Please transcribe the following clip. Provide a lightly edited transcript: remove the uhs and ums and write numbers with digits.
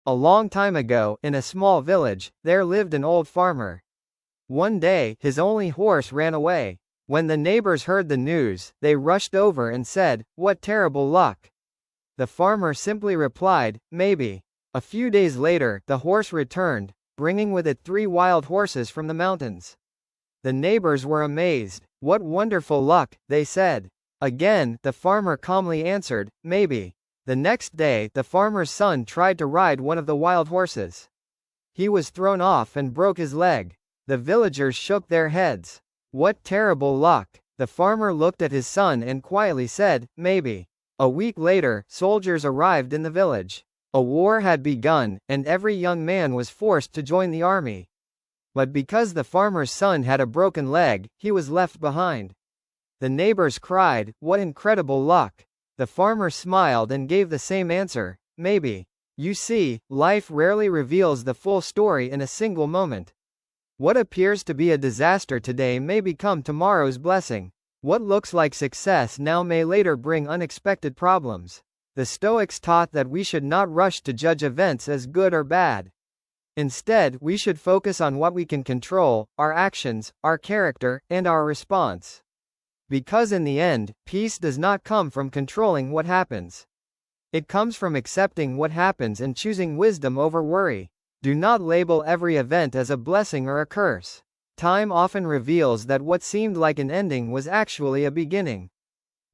A long time ago, in a small village, there lived an old farmer. One day, his only horse ran away. When the neighbors heard the news, they rushed over and said, "What terrible luck!" The farmer simply replied, "Maybe." A few days later, the horse returned, bringing with it 3 wild horses from the mountains. The neighbors were amazed. "What wonderful luck," they said. Again, the farmer calmly answered, "Maybe." The next day, the farmer's son tried to ride one of the wild horses. He was thrown off and broke his leg. The villagers shook their heads. "What terrible luck!" The farmer looked at his son and quietly said, "Maybe." A week later, soldiers arrived in the village. A war had begun, and every young man was forced to join the army. But because the farmer's son had a broken leg, he was left behind. The neighbors cried, "What incredible luck!" The farmer smiled and gave the same answer, "Maybe." You see, life rarely reveals the full story in a single moment. What appears to be a disaster today may become tomorrow's blessing. What looks like success now may later bring unexpected problems. The Stoics taught that we should not rush to judge events as good or bad. Instead, we should focus on what we can control, our actions, our character, and our response. Because in the end, peace does not come from controlling what happens. It comes from accepting what happens and choosing wisdom over worry. Do not label every event as a blessing or a curse. Time often reveals that what seemed like an ending was actually a beginning.